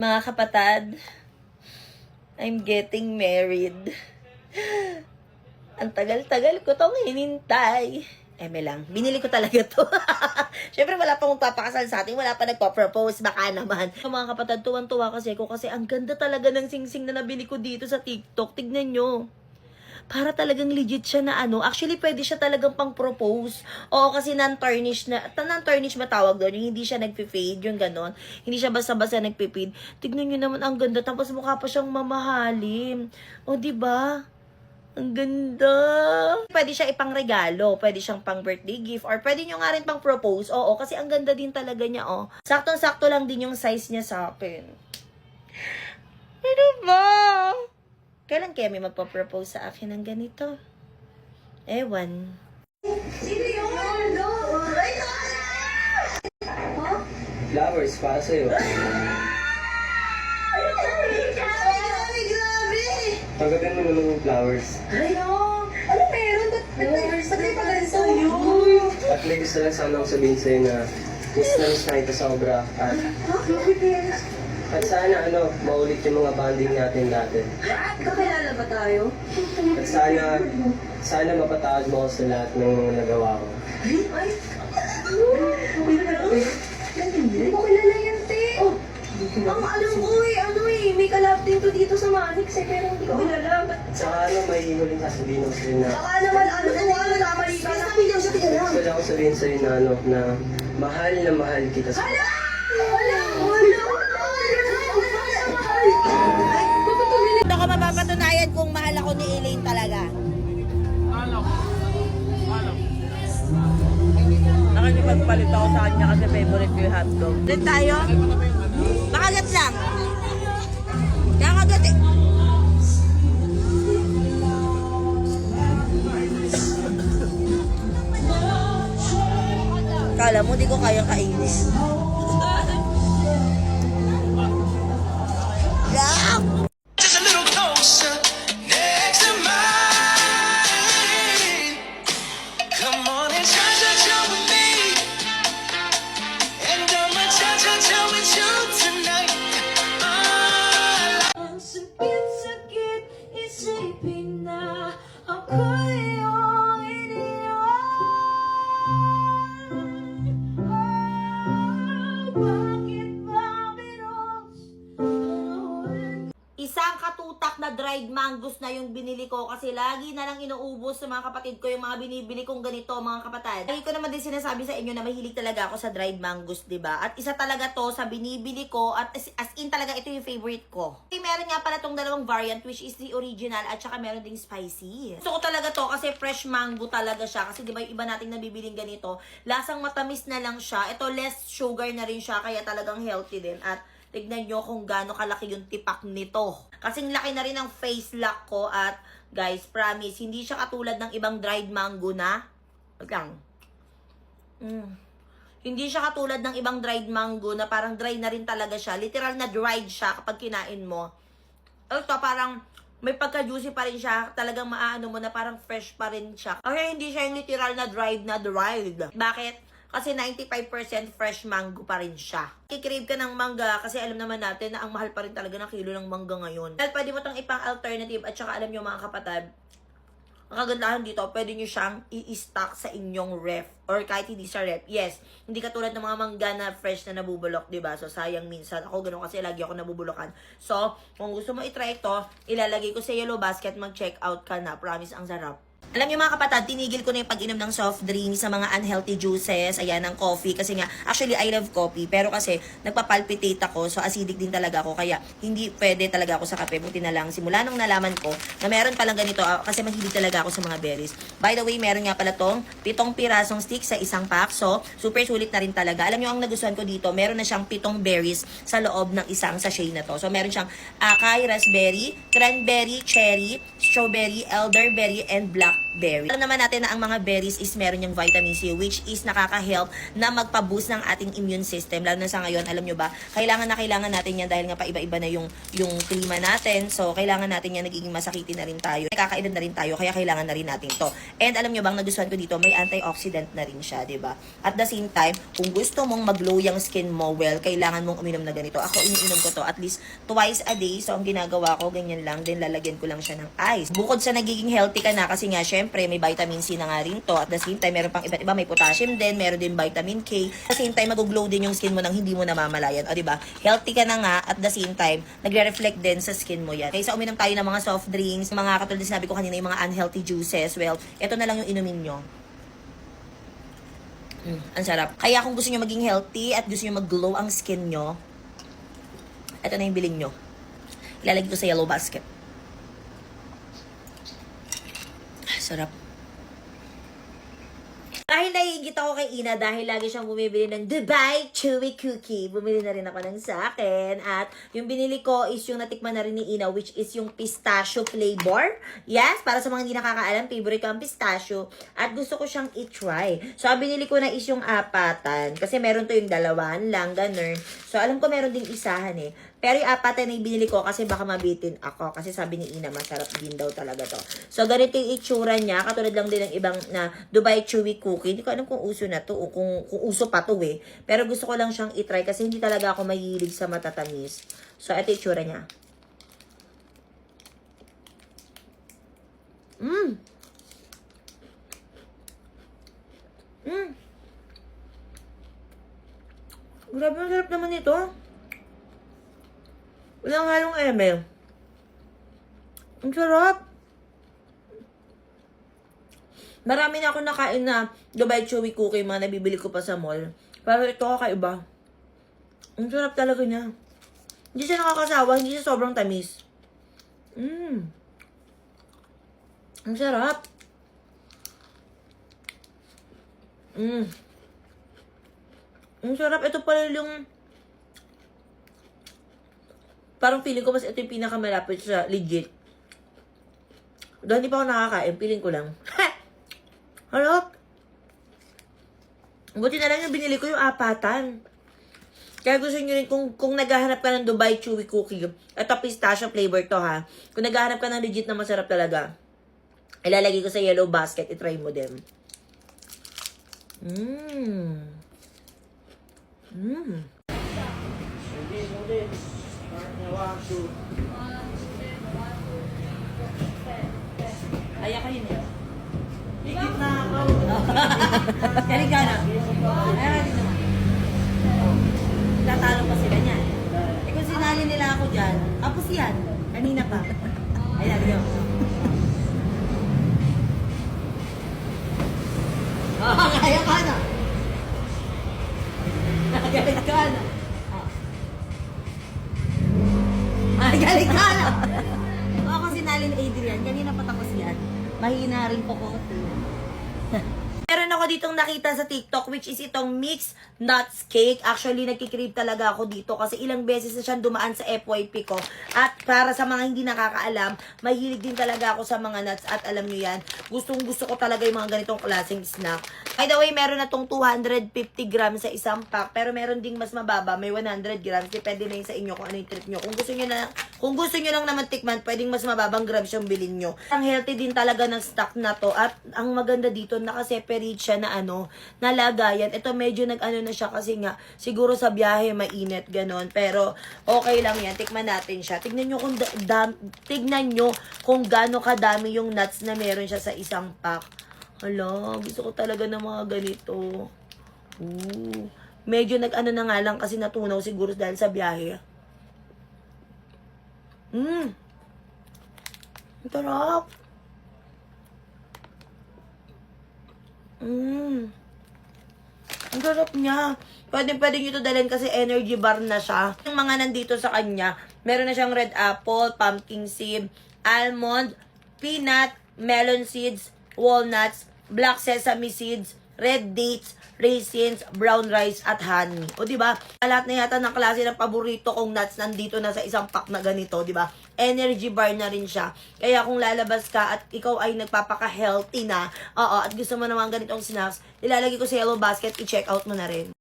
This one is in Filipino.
Mga kapatad, I'm getting married. Ang tagal-tagal ko tong hinintay. Eme lang, binili ko talaga to. Siyempre wala pang magpapakasal sa atin, wala pa nagpa-propose, baka naman. Mga kapatad, tuwan-tuwa kasi ako kasi ang ganda talaga ng singsing na nabili ko dito sa TikTok. Tignan nyo. Para talagang legit siya na ano. Actually, pwede siya talagang pang-propose. Oo, kasi non-tarnish na, non-tarnish matawag doon. Yung hindi siya nagpe-fade, yung ganon. Hindi siya basta-basta nagpe-fade. Tignan nyo naman, ang ganda. Tapos mukha pa siyang mamahalin. O, diba? Ang ganda. Pwede siya ipang regalo, pwede siyang pang birthday gift, or pwede nyo nga rin pang propose. Oo, kasi ang ganda din talaga niya, oh. Saktong-sakto lang din yung size niya sa akin. Ano ba? Kailan kaya may magpa-propose sa akin ng ganito? Ewan. Sino yun? Hello? Ay, huh? Flowers para sa'yo. Ay, grabe! Tanggapin mo naman yung flowers. Ay, no! Ano meron? Ba't may pagkain sa'yo? At may gusto lang sana akong sabihin sa'yo na miss na miss na kita sobra. At sana maulit yung mga bonding natin dati. Kakilala ba tayo? At sana mapatawad mo ako sa lahat ng mga nagawa ko. Ay! Hindi ko kilala yan, te. Ang alam ko may kalapting to dito sa Manix pero hindi ko kilala. Saka may huling sasabihin ako sa'yo na Baka naman, namali ka na. gusto lang ako sabihin sa'yo na mahal kita sa Ito ko mapapatunayan kung mahal ako ni Elaine talaga. Nakakipagpalit ako sa kanya kasi favorite ko yung hotdog. Din tayo? Makagat lang. Kakagat eh. Kala mo, di ko kayang kainin. Yeah! Just a little closer, next to mine. Come on and cha-cha-cha with me. And I'ma cha-cha-cha with you tonight. Ang sakit-sakit, isipin na ako'y iyong iniwan. Bakit ba Isang katutak na dried mangoes na yung binili ko kasi lagi na lang inuubos sa mga kapatid ko yung mga binibili kong ganito, mga kapatid. Lagi ko naman din sinasabi sa inyo na mahilig talaga ako sa dried mangoes, diba? At isa talaga to sa binibili ko at as in talaga ito yung favorite ko. Meron nga pala tong dalawang variant which is the original at saka meron ding spicy. Gusto ko talaga to kasi fresh mango talaga siya kasi diba yung iba nating nabibiling ganito, lasang matamis na lang siya. Ito less sugar na rin siya kaya talagang healthy din at tignan nyo kung gaano kalaki yung tipak nito. Kasing laki na rin ang face lock ko at guys, promise, hindi siya katulad ng ibang dried mango na. Wag lang. Hindi siya katulad ng ibang dried mango na parang dry na rin talaga siya. Literal na dried siya kapag kinain mo. Ito parang may pagka-juicy pa rin siya. Talagang maaano mo na parang fresh pa rin siya. Kaya hindi siya yung literal na dried na dried. Bakit? Kasi 95% fresh mango pa rin siya. Kikrave ka ng mangga kasi alam naman natin na ang mahal pa rin talaga ng kilo ng mangga ngayon. Dahil pwede mo itong ipang alternative at saka alam nyo mga kapatid, ang kagandahan dito, pwede nyo siyang i-stock sa inyong ref or kahit hindi sa ref. Yes, hindi katulad ng mga mangga na fresh na nabubulok, diba? So, sayang minsan. Ako ganun kasi lagi ako nabubulokan. So, kung gusto mo i-try ito, ilalagay ko sa yellow basket, mag-check out ka na. Promise, ang sarap. Alam niyo mga kapatid, tinigil ko na yung pag-inom ng soft drinks sa mga unhealthy juices, ayan, ng coffee. Kasi nga, actually, I love coffee. Pero kasi, nagpapalpitate ako, so acidic din talaga ako. Kaya, hindi pwede talaga ako sa kape. Buti na lang, simula nung nalaman ko, na meron palang ganito, kasi mahilig talaga ako sa mga berries. By the way, meron nga pala tong 7 pirasong stick sa isang pack. So, super sulit na rin talaga. Alam niyo ang nagustuhan ko dito, meron na siyang 7 berries sa loob ng isang sachet na to. So, meron siyang acai, raspberry, cranberry, cherry, strawberry, elderberry, and black berry. Alam naman natin na ang mga berries is meron yung vitamin C, which is nakaka-help na magpa-boost ng ating immune system. Lalo na sa ngayon, alam nyo ba, kailangan natin yan dahil nga pa iba-iba na yung klima natin. So, kailangan natin yan, nagiging masakitin na rin tayo. Nakakaedad na rin tayo, kaya kailangan na rin natin to. And alam nyo bang, nagustuhan ko dito, may antioxidant na rin siya, diba? At the same time, kung gusto mong mag-glow yung skin mo, well, kailangan mong uminom na ganito. Ako, iniinom ko to at least twice a day. So, ang ginagawa ko, ganyan lang. Then, lalagyan ko lang siya ng ice. Bukod sa nagiging healthy ka na, kasi nga, syempre, may vitamin C na nga rin to. At the same time, meron pang iba't iba. May potassium din, meron din vitamin K. At the same time, mag-glow din yung skin mo nang hindi mo namamalayan. O, diba? Healthy ka na nga. At the same time, nagre-reflect din sa skin mo yan. Kaysa uminom tayo ng mga soft drinks, mga katulad na sinabi ko kanina, yung mga unhealthy juices. Well, ito na lang yung inumin nyo. Ang sarap. Kaya kung gusto nyo maging healthy at gusto nyo mag-glow ang skin nyo, ito na yung bilhin nyo. Ilalagay ko sa yellow basket. Sarap. Dahil naiingit ako kay Ina dahil lagi siyang bumibili ng Dubai Chewy Cookie. Bumili na rin ako ng sa akin. At yung binili ko is yung natikman na rin ni Ina, which is yung pistachio flavor. Yes, para sa mga hindi nakakaalam, favorite ko ang pistachio. At gusto ko siyang i-try. So, ang binili ko na is yung apatan. Kasi meron to yung dalawan lang, ganun. So, alam ko meron ding isahan eh. Pero yung apatan na binili ko kasi baka mabitin ako. Kasi sabi ni Ina, masarap din daw talaga to. So, ganito yung itsura niya. Katulad lang din ng ibang na Dubai Chewy Cookie. Hindi ko alam kung uso na to o kung uso pa to eh. Pero gusto ko lang siyang itry kasi hindi talaga ako mahilig sa matatamis. So, ito yung itsura niya. Grabe, ang sarap naman ito. Walang halong eme. Ang sarap. Marami na ako nakain na Dubai Chewy Cookie, mga nabibili ko pa sa mall. Pero ito kakaiba. Ang sarap talaga niya. Hindi siya nakakasawa, hindi siya sobrang tamis. Ang sarap. Ang sarap. Ito pala yung parang feeling ko mas ito yung pinakamalapit sa legit. Dahil hindi pa ako nakakain, feeling ko lang. Harap! Buti na lang yung binili ko yung apatan. Kaya gusto nyo rin, kung naghahanap ka ng Dubai Chewy Cookie, ito pistachio flavor to ha. Kung naghahanap ka ng legit na masarap talaga, ilalagay ko sa yellow basket, itry mo din. Kaya kayo niya. Higit na ako. Galing ka na. Ayaw din naman. Tatalo pa sila niyan. Eh kung sinali nila ako dyan, apos yan. Kanina pa. Ayan, yun. Kaya ka na. Galing ka na. Galing ka na. Ako sinali ni Adrian, kanina pa tapos yan. Mahina rin po ko. Meron ako ditong nakita sa TikTok, which is itong mixed nuts cake. Actually, nagkikrave talaga ako dito kasi ilang beses na siyang dumaan sa FYP ko. At para sa mga hindi nakakaalam, mahilig din talaga ako sa mga nuts. At alam nyo yan, gustong gusto ko talaga yung mga ganitong klaseng snack. By the way, meron na tong 250 grams sa isang pack. Pero meron ding mas mababa, may 100 grams. Depende na yun sa inyo kung ano yung trip nyo. Kung gusto nyo lang naman tikman, pwedeng mas mababang grams yung bilhin nyo. Ang healthy din talaga ng stock na to. At ang maganda dito, nakaseparate siya na nalagayan. Ito medyo nag-ano na siya kasi nga, siguro sa biyahe mainit, ganon. Pero okay lang yan. Tikman natin siya. Tignan nyo kung gaano kadami yung nuts na meron siya sa isang pack. Hala, gusto ko talaga ng mga ganito. Medyo nag-ano na nga lang kasi natunaw siguro dahil sa biyahe. Ang sarap. Ang sarap niya. Pwede nyo ito dalhin kasi energy bar na siya. Yung mga nandito sa kanya, meron na siyang red apple, pumpkin seed, almond, peanut, melon seeds, walnuts, black sesame seeds, red dates, raisins, brown rice, at honey. O, diba? Lahat na yata ng klase ng paborito kong nuts nandito na sa isang pack na ganito, diba? Energy bar na rin siya. Kaya kung lalabas ka at ikaw ay nagpapaka-healthy na, at gusto mo naman ganitong snacks, ilalagay ko sa yellow basket, i-check out mo na rin.